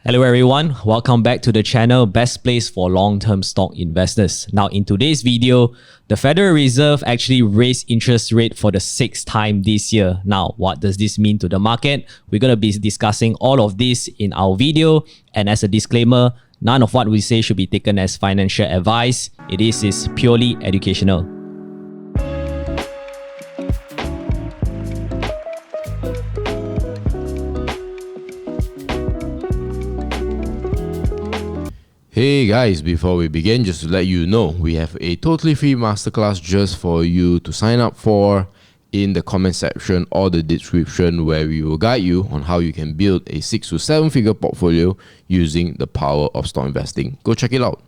Hello everyone, welcome back to the channel, best place for long-term stock investors. Now in today's video, the Federal Reserve actually raised interest rate for the sixth time this year. Now, what does this mean to the market? We're going to be discussing all of this in our video. And as a disclaimer, none of what we say should be taken as financial advice. It is purely educational. Hey guys, before we begin, just to let you know, we have a totally free masterclass just for you to sign up for in the comment section or the description, where we will guide you on how you can build a 6 to 7 figure portfolio using the power of stock investing. Go check it out.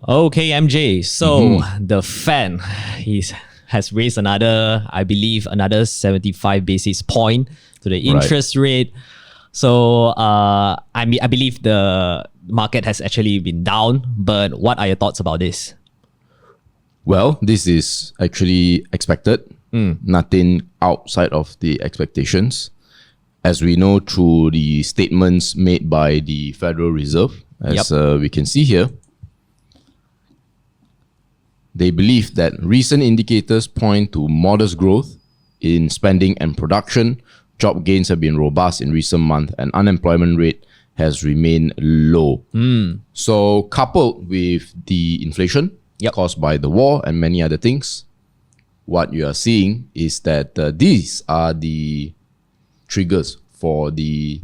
Okay, MJ. So the Fed has raised another 75 basis point to the interest rate. So I believe the market has actually been down, but what are your thoughts about this? Well, this is actually expected. Nothing outside of the expectations. As we know through the statements made by the Federal Reserve, as we can see here, they believe that recent indicators point to modest growth in spending and production. Job gains have been robust in recent months, and unemployment rate has remained low. So coupled with the inflation caused by the war and many other things, what you are seeing is that these are the triggers for the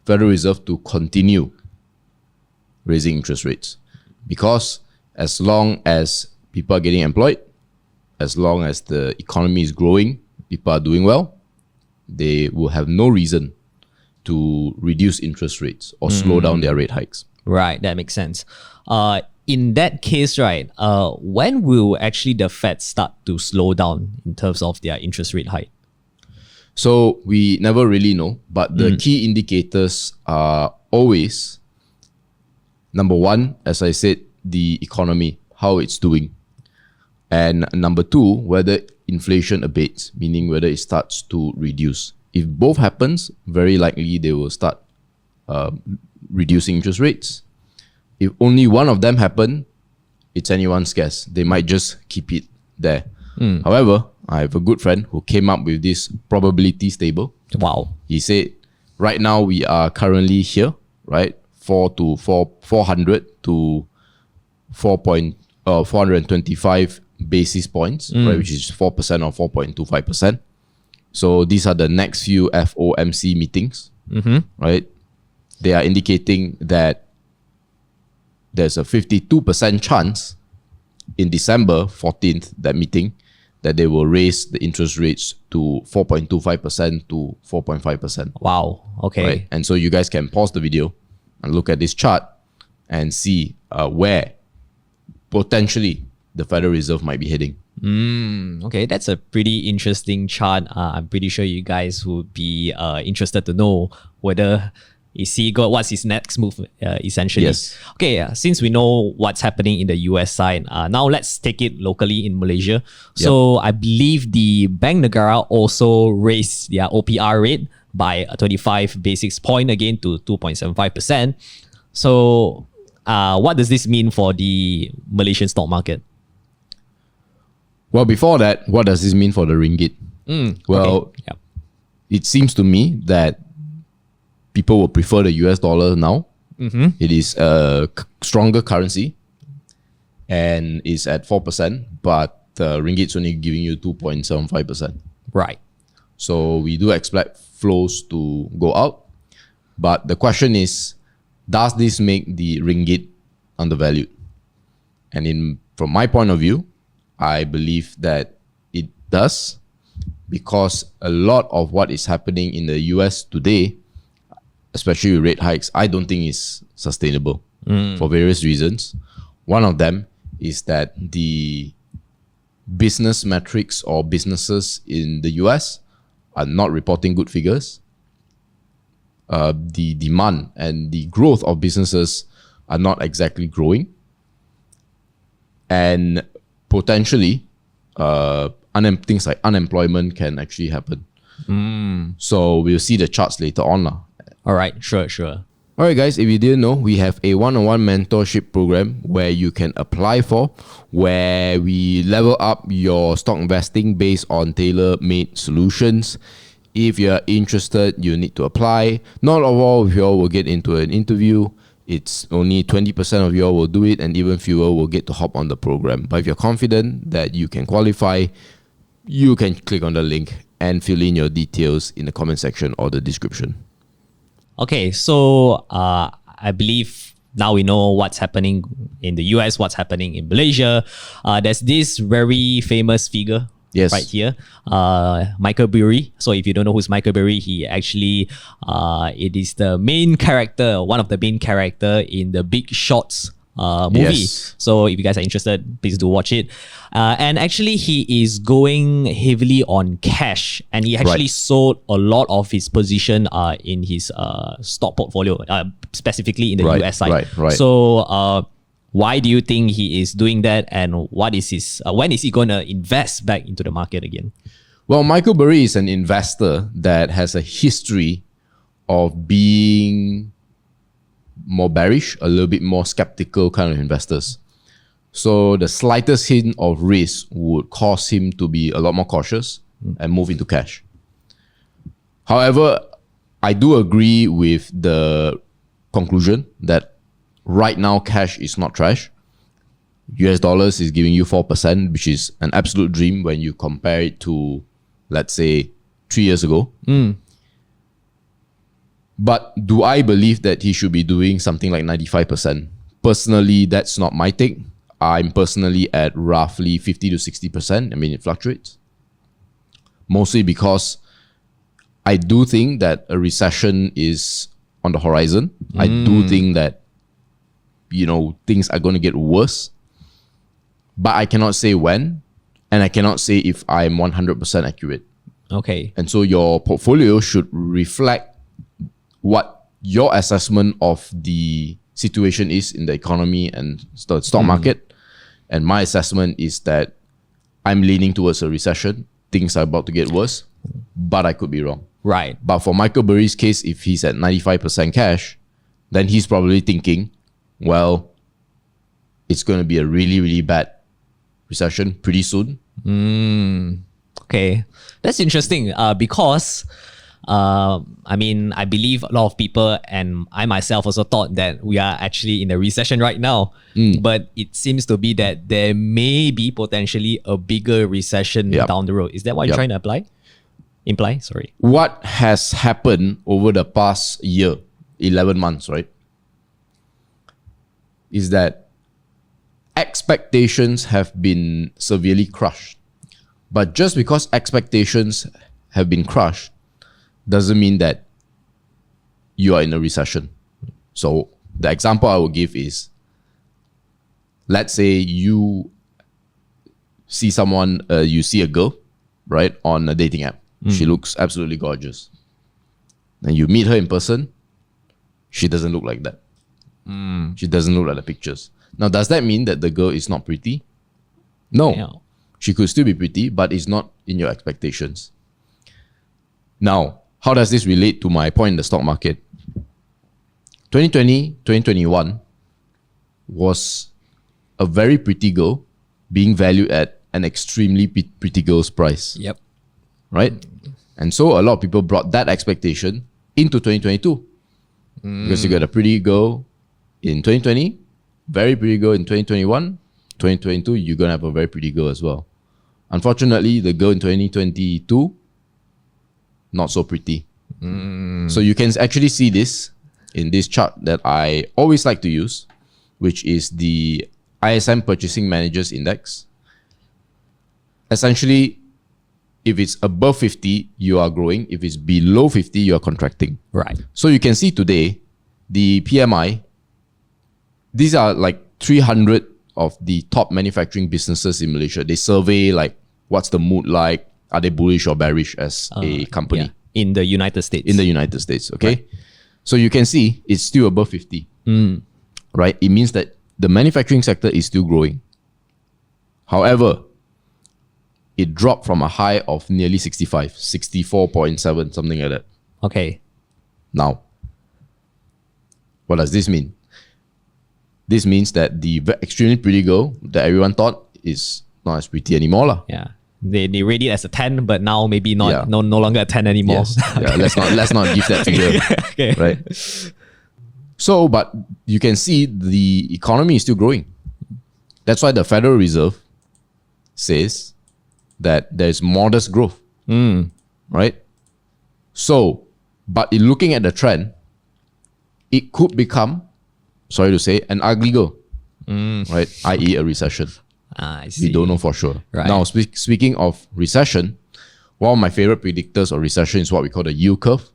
Federal Reserve to continue raising interest rates. Because as long as people are getting employed, as long as the economy is growing, people are doing well, they will have no reason to reduce interest rates or slow down their rate hikes. Right, that makes sense. In that case, right, when will actually the Fed start to slow down in terms of their interest rate hike? So we never really know, but the key indicators are always, number one, as I said, the economy, how it's doing. And number two, whether inflation abates, meaning whether it starts to reduce. If both happens, very likely they will start reducing interest rates. If only one of them happen, it's anyone's guess. They might just keep it there. However, I have a good friend who came up with this probability table. Wow. He said, right now we are currently here, right? 400 to 425 basis points, right, which is 4% or 4.25%. So these are the next few FOMC meetings, right? They are indicating that there's a 52% chance in December 14th, that meeting, that they will raise the interest rates to 4.25% to 4.5%. Wow. Okay. Right? And so you guys can pause the video and look at this chart and see where potentially the Federal Reserve might be heading. Okay, that's a pretty interesting chart. I'm pretty sure you guys would be interested to know whether what's his next move, essentially. Yes. Okay, since we know what's happening in the US side, now let's take it locally in Malaysia. So I believe the Bank Negara also raised their OPR rate by a 25 basis point again to 2.75%. So what does this mean for the Malaysian stock market? Well, before that, what does this mean for the ringgit? It seems to me that people will prefer the US dollar now. It is a stronger currency and is at 4%, but the ringgit's only giving you 2.75%. Right. So we do expect flows to go out. But the question is, does this make the ringgit undervalued? And from my point of view, I believe that it does, because a lot of what is happening in the US today, especially with rate hikes, I don't think is sustainable for various reasons. One of them is that the business metrics or businesses in the US are not reporting good figures. The demand and the growth of businesses are not exactly growing. And potentially, things like unemployment can actually happen. So we'll see the charts later on. All right, sure. All right, guys, if you didn't know, we have a one-on-one mentorship program where you can apply for, where we level up your stock investing based on tailor-made solutions. If you're interested, you need to apply. Not all of you all will get into an interview. It's only 20% of you all will do it, and even fewer will get to hop on the program. But if you're confident that you can qualify, you can click on the link and fill in your details in the comment section or the description. Okay, so I believe now we know what's happening in the US, what's happening in Malaysia. There's this very famous figure right here, Michael Burry. So if you don't know who's Michael Burry, he actually, it is the main character, one of the main character in the Big Shorts movie. Yes. So if you guys are interested, please do watch it. And actually, he is going heavily on cash, and he actually sold a lot of his position in his stock portfolio, specifically in the US side. So why do you think he is doing that, and what is his when is he going to invest back into the market again? Well, Michael Burry is an investor that has a history of being more bearish, a little bit more skeptical kind of investors. So the slightest hint of risk would cause him to be a lot more cautious and move into cash. However, I do agree with the conclusion that right now cash is not trash. US dollars is giving you 4%, which is an absolute dream when you compare it to, let's say, 3 years ago. But do I believe that he should be doing something like 95%? Personally, that's not my take. I'm personally at roughly 50 to 60%. I mean, it fluctuates. Mostly because I do think that a recession is on the horizon. I do think that, you know, things are going to get worse. But I cannot say when, and I cannot say if I'm 100% accurate. Okay. And so your portfolio should reflect what your assessment of the situation is in the economy and the stock market. And my assessment is that I'm leaning towards a recession. Things are about to get worse, but I could be wrong. Right. But for Michael Burry's case, if he's at 95% cash, then he's probably thinking, well, it's going to be a really, really bad recession pretty soon. Okay. That's interesting because I mean, I believe a lot of people, and I myself also thought that we are actually in a recession right now. But it seems to be that there may be potentially a bigger recession down the road. Is that what you're trying to imply? Sorry. What has happened over the past year, 11 months, right, is that expectations have been severely crushed. But just because expectations have been crushed doesn't mean that you are in a recession. So the example I will give is, let's say you see someone, you see a girl, right, on a dating app. She looks absolutely gorgeous. And you meet her in person, she doesn't look like that. She doesn't look like the pictures. Now, does that mean that the girl is not pretty? No. Yeah. She could still be pretty, but it's not in your expectations. Now, how does this relate to my point in the stock market? 2020, 2021 was a very pretty girl being valued at an extremely pretty girl's price. Yep. Right? And so a lot of people brought that expectation into 2022. Because you got a pretty girl in 2020, very pretty girl in 2021, 2022, you're going to have a very pretty girl as well. Unfortunately, the girl in 2022, not so pretty. So you can actually see this in this chart that I always like to use, which is the ISM Purchasing Managers Index. Essentially, if it's above 50, you are growing. If it's below 50, you are contracting. Right. So you can see today, the PMI, these are like 300 of the top manufacturing businesses in Malaysia. They survey like, what's the mood like? Are they bullish or bearish as a company? Yeah. In the United States. In the United States, okay? Right. So you can see it's still above 50, right? It means that the manufacturing sector is still growing. However, it dropped from a high of nearly 65, 64.7, something like that. Okay. Now, What does this mean? This means that the extremely pretty girl that everyone thought is not as pretty anymore lah. Yeah. They rate it as a 10, but now maybe not Yeah. no longer a 10 anymore. Yes. Yeah, let's not give that figure. Okay. Right? So, but you can see the economy is still growing. That's why the Federal Reserve says that there's modest growth. Right? So, but in looking at the trend, it could become, sorry to say, an ugly girl. Right? I.e. a recession. I see. We don't know for sure. Right. Now, speaking of recession, one of my favorite predictors of recession is what we call the yield curve.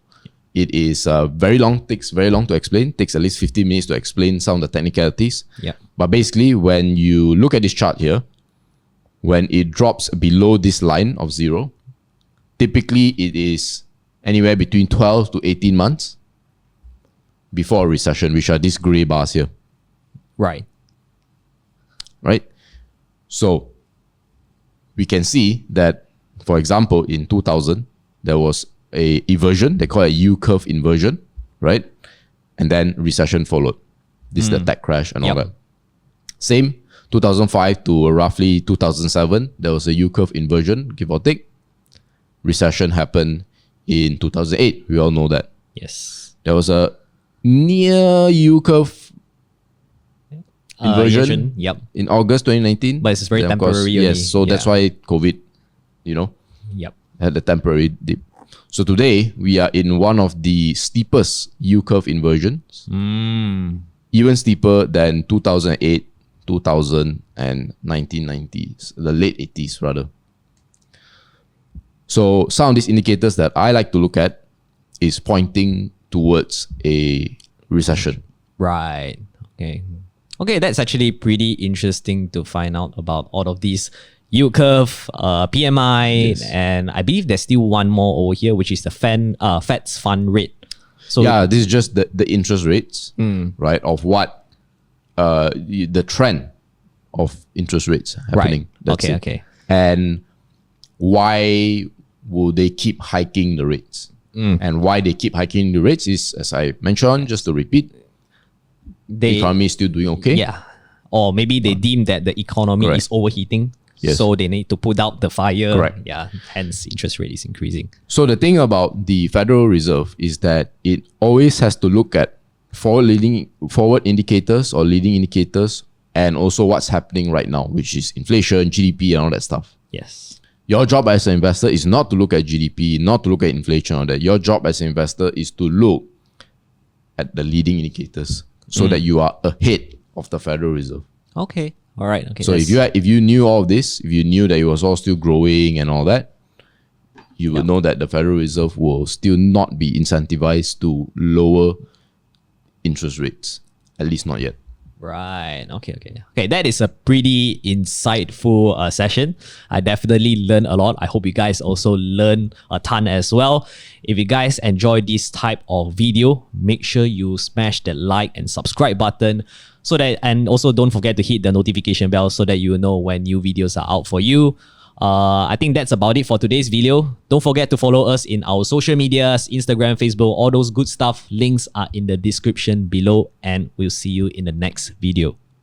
It is takes very long to explain, takes at least 15 minutes to explain some of the technicalities. Yeah. But basically, when you look at this chart here, when it drops below this line of 0, typically it is anywhere between 12 to 18 months before a recession, which are these gray bars here. Right. Right? So we can see that, for example, in 2000, there was a inversion. They call it a yield curve inversion, right? And then recession followed. This is the tech crash and all that. Same, 2005 to roughly 2007, there was a yield curve inversion, give or take. Recession happened in 2008. We all know that. Yes. There was a near yield curve inversion Yep. in August 2019. But it's very Then, of course, temporary only. yes, so that's why COVID, Yep. had a temporary dip. So today, we are in one of the steepest yield curve inversions. Even steeper than 2008, 2000, and 1990s, the late 80s rather. So some of these indicators that I like to look at is pointing towards a recession. Right. Okay. Okay, that's actually pretty interesting to find out about all of these yield curve, PMI, Yes. and I believe there's still one more over here, which is the Fed's fund rate. So Yeah, this is just the interest rates, right, of what the trend of interest rates happening. Right. That's Okay, it. okay. And why will they keep hiking the rates? And why they keep hiking the rates is, as I mentioned, just to repeat, the economy is still doing okay. Yeah. Or maybe they deem that the economy Correct. is overheating. Yes. So they need to put out the fire. Correct. Yeah. Hence interest rate is increasing. So the thing about the Federal Reserve is that it always has to look at forward indicators or leading indicators, and also what's happening right now, which is inflation, GDP, and all that stuff. Yes. Your job as an investor is not to look at GDP, not to look at inflation or that. Your job as an investor is to look at the leading indicators so that you are ahead of the Federal Reserve. Okay. All right. Okay. So if you knew all of this, if you knew that it was all still growing and all that, you would know that the Federal Reserve will still not be incentivized to lower interest rates, at least not yet. Right. Okay. Okay. Okay. That is a pretty insightful session. I definitely learned a lot. I hope you guys also learn a ton as well. If you guys enjoy this type of video, make sure you smash the like and subscribe button so that, and also don't forget to hit the notification bell so that you know when new videos are out for you. I think that's about it for today's video. Don't forget to follow us in our social medias, Instagram, Facebook, all those good stuff. Links are in the description below, and we'll see you in the next video.